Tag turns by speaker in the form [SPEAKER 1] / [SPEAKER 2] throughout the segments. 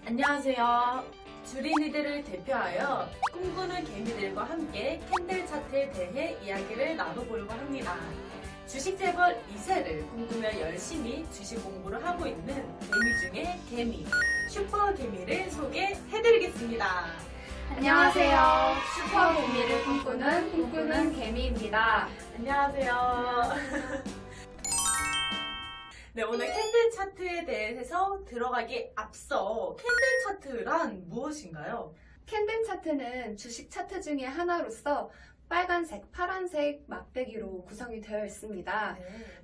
[SPEAKER 1] 안녕하세요. 주린이들을 대표하여 꿈꾸는 개미들과 함께 캔들 차트에 대해 이야기를 나눠보려고 합니다. 주식 재벌 2세를 꿈꾸며 열심히 주식 공부를 하고 있는 개미 중에 개미, 슈퍼 개미를 소개해드리겠습니다.
[SPEAKER 2] 안녕하세요. 슈퍼 개미를 꿈꾸는 개미입니다.
[SPEAKER 1] 안녕하세요. 네, 오늘 캔들 차트에 대해서 들어가기 앞서 캔들 차트란 무엇인가요?
[SPEAKER 2] 캔들 차트는 주식 차트 중에 하나로서 빨간색, 파란색 막대기로 구성이 되어 있습니다.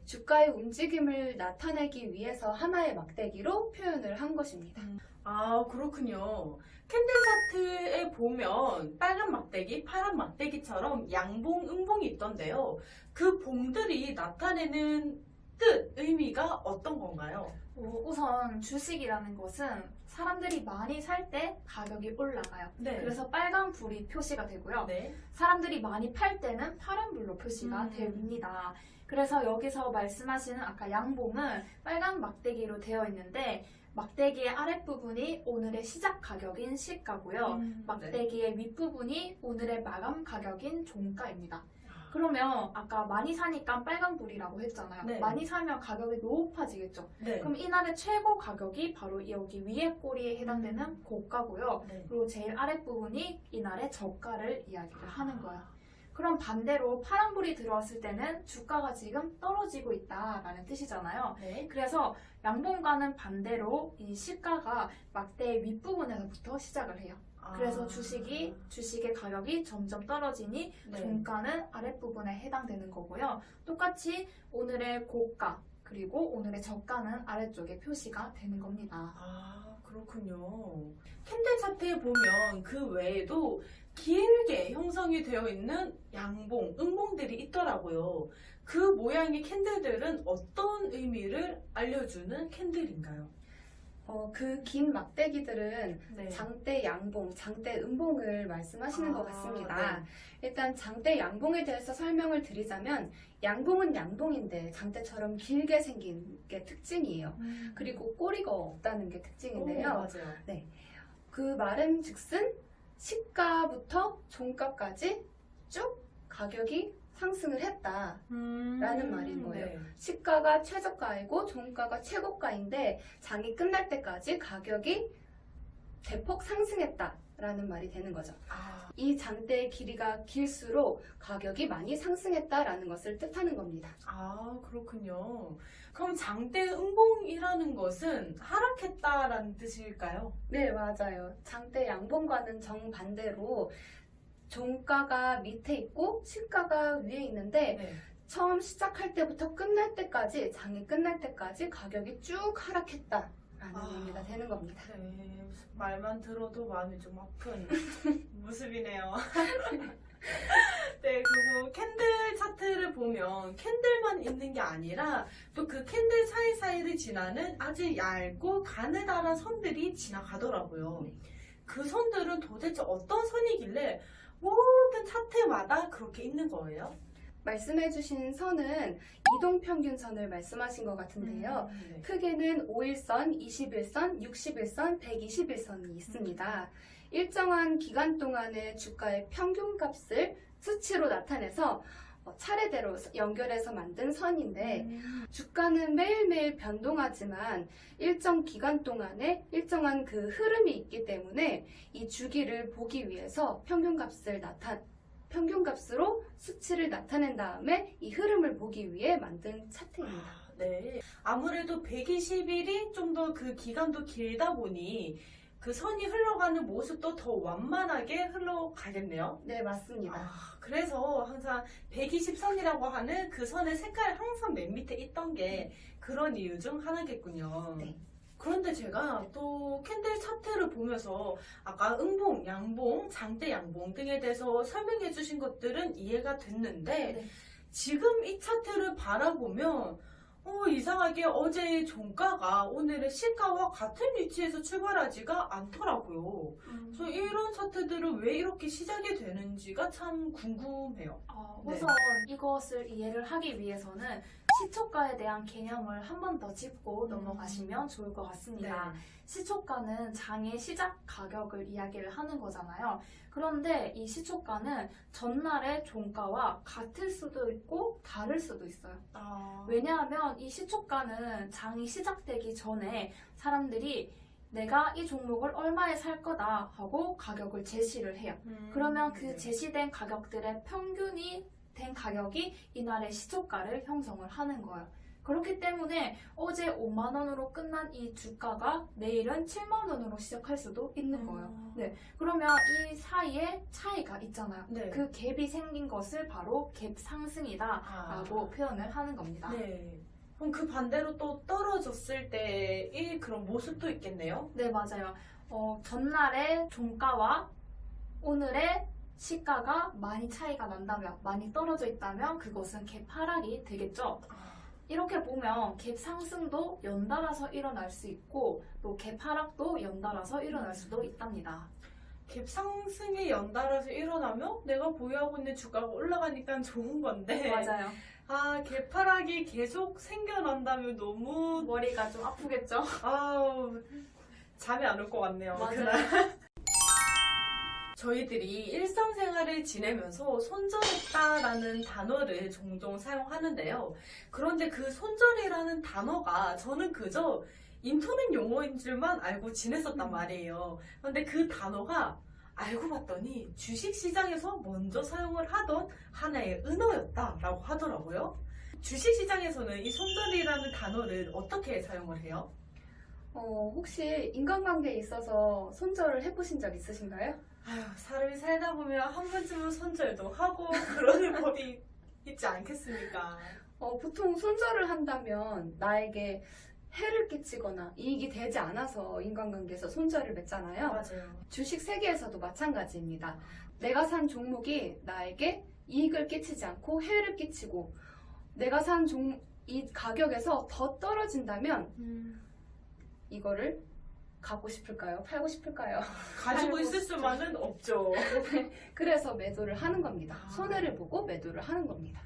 [SPEAKER 2] 주가의 움직임을 나타내기 위해서 하나의 막대기로 표현을 한 것입니다.
[SPEAKER 1] 아, 그렇군요. 캔들 차트에 보면 빨간 막대기, 파란 막대기처럼 양봉, 음봉이 있던데요. 그 봉들이 나타내는 뜻, 의미가 어떤 건가요?
[SPEAKER 3] 우선 주식이라는 것은 사람들이 많이 살 때 가격이 올라가요.
[SPEAKER 1] 네.
[SPEAKER 3] 그래서 빨간 불이 표시가 되고요.
[SPEAKER 1] 네.
[SPEAKER 3] 사람들이 많이 팔 때는 파란 불로 표시가 됩니다. 그래서 여기서 말씀하시는 아까 양봉은 빨간 막대기로 되어 있는데 막대기의 아랫부분이 오늘의 시작 가격인 시가고요. 막대기의 윗부분이 오늘의 마감 가격인 종가입니다. 그러면 아까 많이 사니까 빨간 불이라고 했잖아요.
[SPEAKER 1] 네.
[SPEAKER 3] 많이 사면 가격이 높아지겠죠.
[SPEAKER 1] 네.
[SPEAKER 3] 그럼 이날의 최고 가격이 바로 여기 위에 꼬리에 해당되는 고가고요.
[SPEAKER 1] 네.
[SPEAKER 3] 그리고 제일 아랫부분이 이날의 저가를 이야기를 하는 거예요. 그럼 반대로 파란불이 들어왔을 때는 주가가 지금 떨어지고 있다라는 뜻이잖아요.
[SPEAKER 1] 네.
[SPEAKER 3] 그래서 양봉과는 반대로 이 시가가 막대의 윗부분에서부터 시작을 해요. 그래서 주식의 가격이 점점 떨어지니
[SPEAKER 1] 네.
[SPEAKER 3] 종가는 아랫부분에 해당되는 거고요. 똑같이 오늘의 고가 그리고 오늘의 저가는 아래쪽에 표시가 되는 겁니다.
[SPEAKER 1] 아, 그렇군요. 캔들 차트에 보면 그 외에도 길게 형성이 되어 있는 양봉, 음봉들이 있더라고요. 그 모양의 캔들들은 어떤 의미를 알려주는 캔들인가요?
[SPEAKER 2] 그 긴 막대기들은
[SPEAKER 1] 네.
[SPEAKER 2] 장대 양봉, 장대 음봉을 말씀하시는 것 같습니다.
[SPEAKER 1] 네.
[SPEAKER 2] 일단 장대 양봉에 대해서 설명을 드리자면 양봉은 양봉인데 장대처럼 길게 생긴 게 특징이에요. 그리고 꼬리가 없다는 게 특징인데요.
[SPEAKER 1] 맞아요.
[SPEAKER 2] 그 말은 즉슨 시가부터 종가까지 쭉 가격이 상승을 했다라는 말인 거예요.
[SPEAKER 1] 네.
[SPEAKER 2] 시가가 최저가이고 종가가 최고가인데 장이 끝날 때까지 가격이 대폭 상승했다라는 말이 되는 거죠.
[SPEAKER 1] 아,
[SPEAKER 2] 이 장대의 길이가 길수록 가격이 많이 상승했다라는 것을 뜻하는 겁니다.
[SPEAKER 1] 그렇군요. 그럼 장대 음봉이라는 것은 하락했다라는 뜻일까요?
[SPEAKER 2] 네, 맞아요. 장대 양봉과는 정반대로 종가가 밑에 있고 시가가 위에 있는데
[SPEAKER 1] 네.
[SPEAKER 2] 처음 시작할 때부터 끝날 때까지 장이 끝날 때까지 가격이 쭉 하락했다라는 의미가 되는 겁니다.
[SPEAKER 1] 네, 말만 들어도 마음이 좀 아픈 모습이네요. 네, 그리고 캔들 차트를 보면 캔들만 있는 게 아니라 또 그 캔들 사이사이를 지나는 아주 얇고 가느다란 선들이 지나가더라고요.
[SPEAKER 2] 네.
[SPEAKER 1] 그 선들은 도대체 어떤 선이길래 모든 차트마다 그렇게 있는 거예요?
[SPEAKER 2] 말씀해주신 선은 이동평균선을 말씀하신 것 같은데요.
[SPEAKER 1] 네.
[SPEAKER 2] 크게는 5일선, 21선, 61선, 121선이 있습니다. 일정한 기간 동안의 주가의 평균값을 수치로 나타내서 차례대로 연결해서 만든 선인데 주가는 매일매일 변동하지만 일정 기간 동안에 일정한 그 흐름이 있기 때문에 이 주기를 보기 위해서 평균값으로 수치를 나타낸 다음에 이 흐름을 보기 위해 만든 차트입니다.
[SPEAKER 1] 네. 아무래도 120일이 좀 더 그 기간도 길다 보니 그 선이 흘러가는 모습도 더 완만하게 흘러가겠네요.
[SPEAKER 2] 네, 맞습니다.
[SPEAKER 1] 그래서 항상 120선이라고 하는 그 선의 색깔이 항상 맨 밑에 있던 게 그런 이유 중 하나겠군요.
[SPEAKER 2] 네.
[SPEAKER 1] 그런데 제가 또 캔들 차트를 보면서 아까 음봉, 양봉, 장대 양봉 등에 대해서 설명해 주신 것들은 이해가 됐는데
[SPEAKER 3] 네.
[SPEAKER 1] 지금 이 차트를 바라보면 이상하게 어제의 종가가 오늘의 시가와 같은 위치에서 출발하지가 않더라고요. 그래서 이런 차트들은 왜 이렇게 시작이 되는지가 참 궁금해요.
[SPEAKER 3] 우선 이것을 이해를 하기 위해서는 시초가에 대한 개념을 한 번 더 짚고 넘어가시면 좋을 것 같습니다. 시초가는 장의 시작 가격을 이야기를 하는 거잖아요. 그런데 이 시초가는 전날의 종가와 같을 수도 있고 다를 수도 있어요. 왜냐하면 이 시초가는 장이 시작되기 전에 사람들이 내가 이 종목을 얼마에 살 거다 하고 가격을 제시를 해요. 그러면 그
[SPEAKER 1] 네.
[SPEAKER 3] 제시된 가격들의 평균이 된 가격이 이날의 시초가를 형성을 하는 거예요. 그렇기 때문에 어제 5만 원으로 끝난 이 주가가 내일은 7만 원으로 시작할 수도 있는 거예요. 네. 그러면 이 사이에 차이가 있잖아요.
[SPEAKER 1] 네.
[SPEAKER 3] 그 갭이 생긴 것을 바로 갭 상승이다라고 표현을 하는 겁니다.
[SPEAKER 1] 네. 그럼 그 반대로 또 떨어졌을 때의 그런 모습도 있겠네요.
[SPEAKER 3] 네, 맞아요. 전날의 종가와 오늘의 시가가 많이 차이가 난다면, 많이 떨어져 있다면 그것은 갭 하락이 되겠죠. 이렇게 보면 갭 상승도 연달아서 일어날 수 있고 또 갭 하락도 연달아서 일어날 수도 있답니다.
[SPEAKER 1] 갭 상승이 연달아서 일어나면 내가 보유하고 있는 주가가 올라가니까 좋은 건데
[SPEAKER 3] 맞아요.
[SPEAKER 1] 갭 하락이 계속 생겨난다면 너무
[SPEAKER 3] 머리가 좀 아프겠죠?
[SPEAKER 1] 아우 잠이 안 올 것 같네요.
[SPEAKER 3] 맞아요.
[SPEAKER 1] 그날. 저희들이 일상생활을 지내면서 손절했다라는 단어를 종종 사용하는데요. 그런데 그 손절이라는 단어가 저는 그저 인터넷 용어인 줄만 알고 지냈었단 말이에요. 그런데 그 단어가 알고 봤더니 주식시장에서 먼저 사용을 하던 하나의 은어였다라고 하더라고요. 주식시장에서는 이 손절이라는 단어를 어떻게 사용을 해요?
[SPEAKER 2] 혹시 인간관계에 있어서 손절을 해보신 적 있으신가요?
[SPEAKER 1] 아휴, 사람이 살다 보면 한 번쯤은 손절도 하고 그러는 법이 있지 않겠습니까?
[SPEAKER 2] 보통 손절을 한다면 나에게 해를 끼치거나 이익이 되지 않아서 인간관계에서 손절을 맺잖아요.
[SPEAKER 1] 맞아요.
[SPEAKER 2] 주식 세계에서도 마찬가지입니다. 내가 산 종목이 나에게 이익을 끼치지 않고 해를 끼치고 내가 산 이 가격에서 더 떨어진다면 이거를 갖고 싶을까요? 팔고 싶을까요?
[SPEAKER 1] 가지고
[SPEAKER 3] 아이고,
[SPEAKER 1] 있을
[SPEAKER 3] 진짜.
[SPEAKER 1] 수만은 없죠.
[SPEAKER 2] 그래서 매도를 하는 겁니다.
[SPEAKER 1] 아.
[SPEAKER 2] 손해를 보고 매도를 하는 겁니다.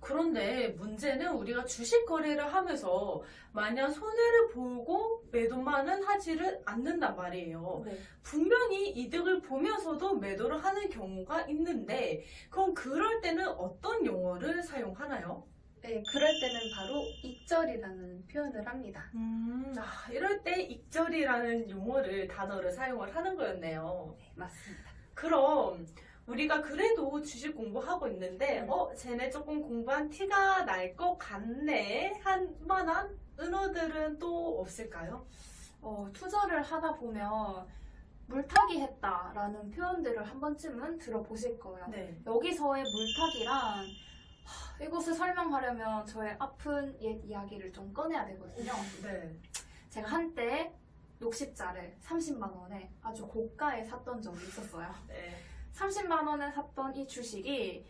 [SPEAKER 1] 그런데 문제는 우리가 주식 거래를 하면서 만약 손해를 보고 매도만은 하지를 않는단 말이에요.
[SPEAKER 3] 네.
[SPEAKER 1] 분명히 이득을 보면서도 매도를 하는 경우가 있는데 그럼 그럴 때는 어떤 용어를 사용하나요?
[SPEAKER 2] 네, 그럴 때는 바로 익절이라는 표현을 합니다.
[SPEAKER 1] 이럴 때 익절이라는 단어를 사용을 하는 거였네요.
[SPEAKER 2] 네, 맞습니다.
[SPEAKER 1] 그럼 우리가 그래도 주식 공부하고 있는데 쟤네 조금 공부한 티가 날 것 같네 한 만한 은어들은 또 없을까요?
[SPEAKER 3] 투자를 하다 보면 물타기 했다라는 표현들을 한 번쯤은 들어보실 거예요.
[SPEAKER 1] 네.
[SPEAKER 3] 여기서의 물타기란 이것을 설명하려면 저의 아픈 옛 이야기를 좀 꺼내야 되거든요.
[SPEAKER 1] 네.
[SPEAKER 3] 제가 한때 녹십자를 30만 원에 아주 고가에 샀던 적이 있었어요.
[SPEAKER 1] 네.
[SPEAKER 3] 30만 원에 샀던 이 주식이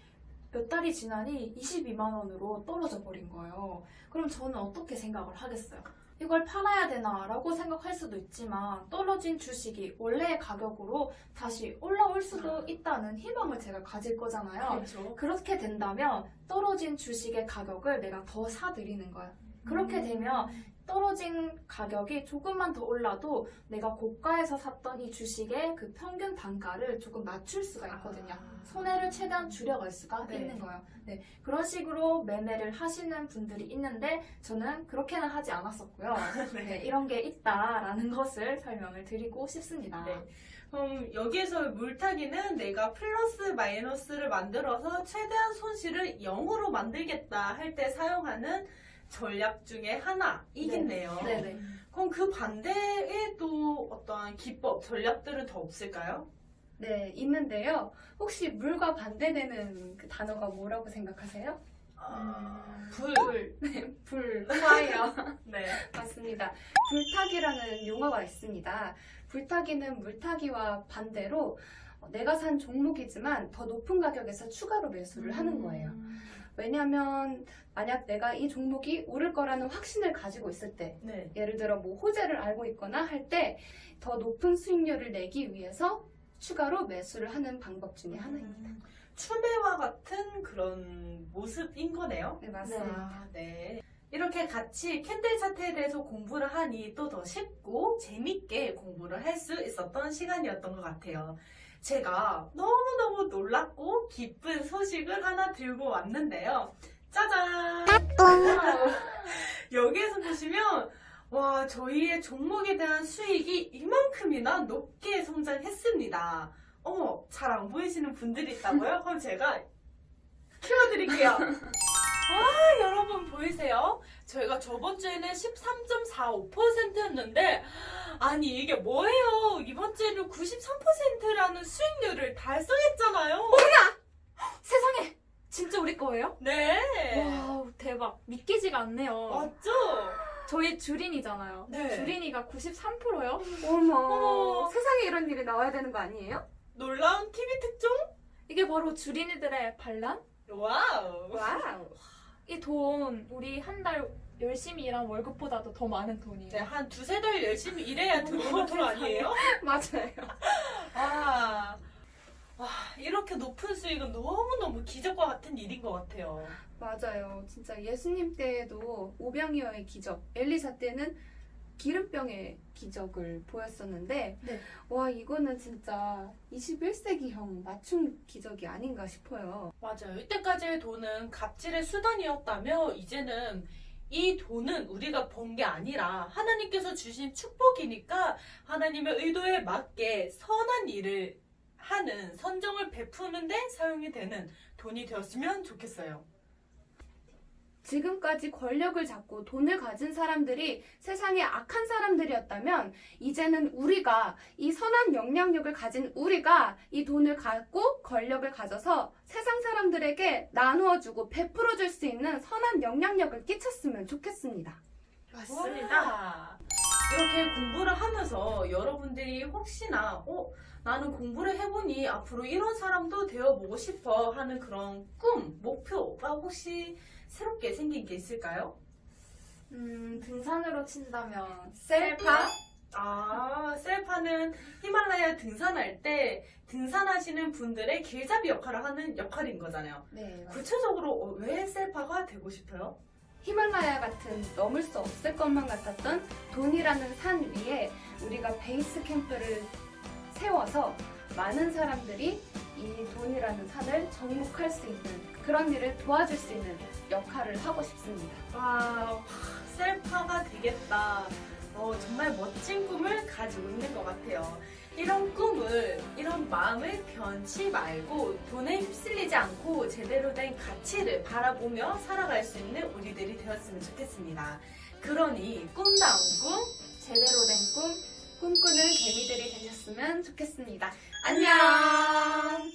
[SPEAKER 3] 몇 달이 지나니 22만 원으로 떨어져 버린 거예요. 그럼 저는 어떻게 생각을 하겠어요? 이걸 팔아야 되나라고 생각할 수도 있지만 떨어진 주식이 원래의 가격으로 다시 올라올 수도 있다는 희망을 제가 가질 거잖아요.
[SPEAKER 1] 그렇죠.
[SPEAKER 3] 그렇게 된다면 떨어진 주식의 가격을 내가 더 사들이는 거야. 그렇게 되면 떨어진 가격이 조금만 더 올라도 내가 고가에서 샀던 이 주식의 그 평균 단가를 조금 낮출 수가 있거든요. 손해를 최대한 줄여갈 수가
[SPEAKER 1] 네.
[SPEAKER 3] 있는 거예요. 네, 그런 식으로 매매를 하시는 분들이 있는데 저는 그렇게는 하지 않았었고요. 네, 이런 게 있다라는 것을 설명을 드리고 싶습니다.
[SPEAKER 1] 네. 그럼 여기에서 물타기는 내가 플러스 마이너스를 만들어서 최대한 손실을 0으로 만들겠다 할 때 사용하는 전략 중에 하나이겠네요.
[SPEAKER 3] 네네.
[SPEAKER 1] 그럼 그 반대에 또 어떠한 기법, 전략들은 더 없을까요?
[SPEAKER 2] 네, 있는데요. 혹시 물과 반대되는 그 단어가 뭐라고 생각하세요?
[SPEAKER 1] 불.
[SPEAKER 2] 불, 파이어.
[SPEAKER 1] 네.
[SPEAKER 2] 맞습니다. 불타기라는 용어가 있습니다. 불타기는 물타기와 반대로 내가 산 종목이지만 더 높은 가격에서 추가로 매수를 하는 거예요. 왜냐하면 만약 내가 이 종목이 오를 거라는 확신을 가지고 있을 때,
[SPEAKER 1] 네.
[SPEAKER 2] 예를 들어 뭐 호재를 알고 있거나 할 때 더 높은 수익률을 내기 위해서 추가로 매수를 하는 방법 중에 하나입니다.
[SPEAKER 1] 추매와 같은 그런 모습인 거네요.
[SPEAKER 2] 네, 맞습니다.
[SPEAKER 1] 네. 이렇게 같이 캔들 차트에 대해서 공부를 하니 또 더 쉽고 재밌게 공부를 할 수 있었던 시간이었던 것 같아요. 제가 너무너무 놀랍고 기쁜 소식을 하나 들고 왔는데요. 짜잔! 여기에서 보시면 와, 저희의 종목에 대한 수익이 이만큼이나 높게 성장했습니다. 어머, 잘 안 보이시는 분들이 있다고요? 그럼 제가 키워드릴게요. 아, 여러분 보이세요? 저희가 저번 주에는 13.45%였는데 아니 이게 뭐예요? 이번 주에는 93%라는 수익률을 달성했잖아요.
[SPEAKER 3] 세상에! 진짜 우리 거예요?
[SPEAKER 1] 네.
[SPEAKER 3] 와우, 대박. 믿기지가 않네요.
[SPEAKER 1] 맞죠?
[SPEAKER 3] 저희 주린이잖아요.
[SPEAKER 1] 네.
[SPEAKER 3] 주린이가 93%요?
[SPEAKER 2] 어머,
[SPEAKER 1] 어머.
[SPEAKER 2] 세상에 이런 일이 나와야 되는 거 아니에요?
[SPEAKER 1] 놀라운 TV 특종?
[SPEAKER 3] 이게 바로 주린이들의 반란?
[SPEAKER 1] 와우.
[SPEAKER 2] 와우.
[SPEAKER 3] 이 돈, 우리 한 달 열심히 일한 월급보다도 더 많은 돈이에요.
[SPEAKER 1] 네, 한 두세 달 열심히 일해야 들어오는 돈 아니에요?
[SPEAKER 2] 맞아요.
[SPEAKER 1] 와, 이렇게 높은 수익은 너무너무 기적과 같은 일인 것 같아요.
[SPEAKER 2] 맞아요. 진짜 예수님 때에도 오병이어의 기적, 엘리사 때는 기름병의 기적을 보였었는데
[SPEAKER 3] 네.
[SPEAKER 2] 와 이거는 진짜 21세기형 맞춤 기적이 아닌가 싶어요.
[SPEAKER 1] 맞아요. 이때까지의 돈은 갑질의 수단이었다며 이제는 이 돈은 우리가 번 게 아니라 하나님께서 주신 축복이니까 하나님의 의도에 맞게 선한 일을 하는 선정을 베푸는데 사용이 되는 돈이 되었으면 좋겠어요.
[SPEAKER 2] 지금까지 권력을 잡고 돈을 가진 사람들이 세상에 악한 사람들이었다면 이제는 우리가 이 선한 영향력을 가진 우리가 이 돈을 갖고 권력을 가져서 세상 사람들에게 나누어주고 베풀어줄 수 있는 선한 영향력을 끼쳤으면 좋겠습니다.
[SPEAKER 1] 맞습니다. 이렇게 공부를 하면서 여러분들이 혹시나 나는 공부를 해보니 앞으로 이런 사람도 되어보고 싶어 하는 그런 꿈, 목표가 혹시 새롭게 생긴 게 있을까요?
[SPEAKER 3] 등산으로 친다면
[SPEAKER 2] 셀파?
[SPEAKER 1] 셀파는 히말라야 등산할 때 등산하시는 분들의 길잡이 역할을 하는 역할인 거잖아요.
[SPEAKER 2] 네.
[SPEAKER 1] 구체적으로 왜 셀파가 되고 싶어요?
[SPEAKER 2] 히말라야 같은 넘을 수 없을 것만 같았던 돈이라는 산 위에 우리가 베이스 캠프를 세워서 많은 사람들이 이 돈이라는 산을 정복할 수 있는 그런 일을 도와줄 수 있는 역할을 하고 싶습니다.
[SPEAKER 1] 와, 셀파가 되겠다. 정말 멋진 꿈을 가지고 있는 것 같아요. 이런 꿈을, 이런 마음을 변치 말고 돈에 휩쓸리지 않고 제대로 된 가치를 바라보며 살아갈 수 있는 우리들이 되었으면 좋겠습니다. 그러니 꿈다운 꿈,
[SPEAKER 3] 제대로 된 꿈
[SPEAKER 2] 꿈꾸는 개미들이 되셨으면 좋겠습니다.
[SPEAKER 1] 안녕!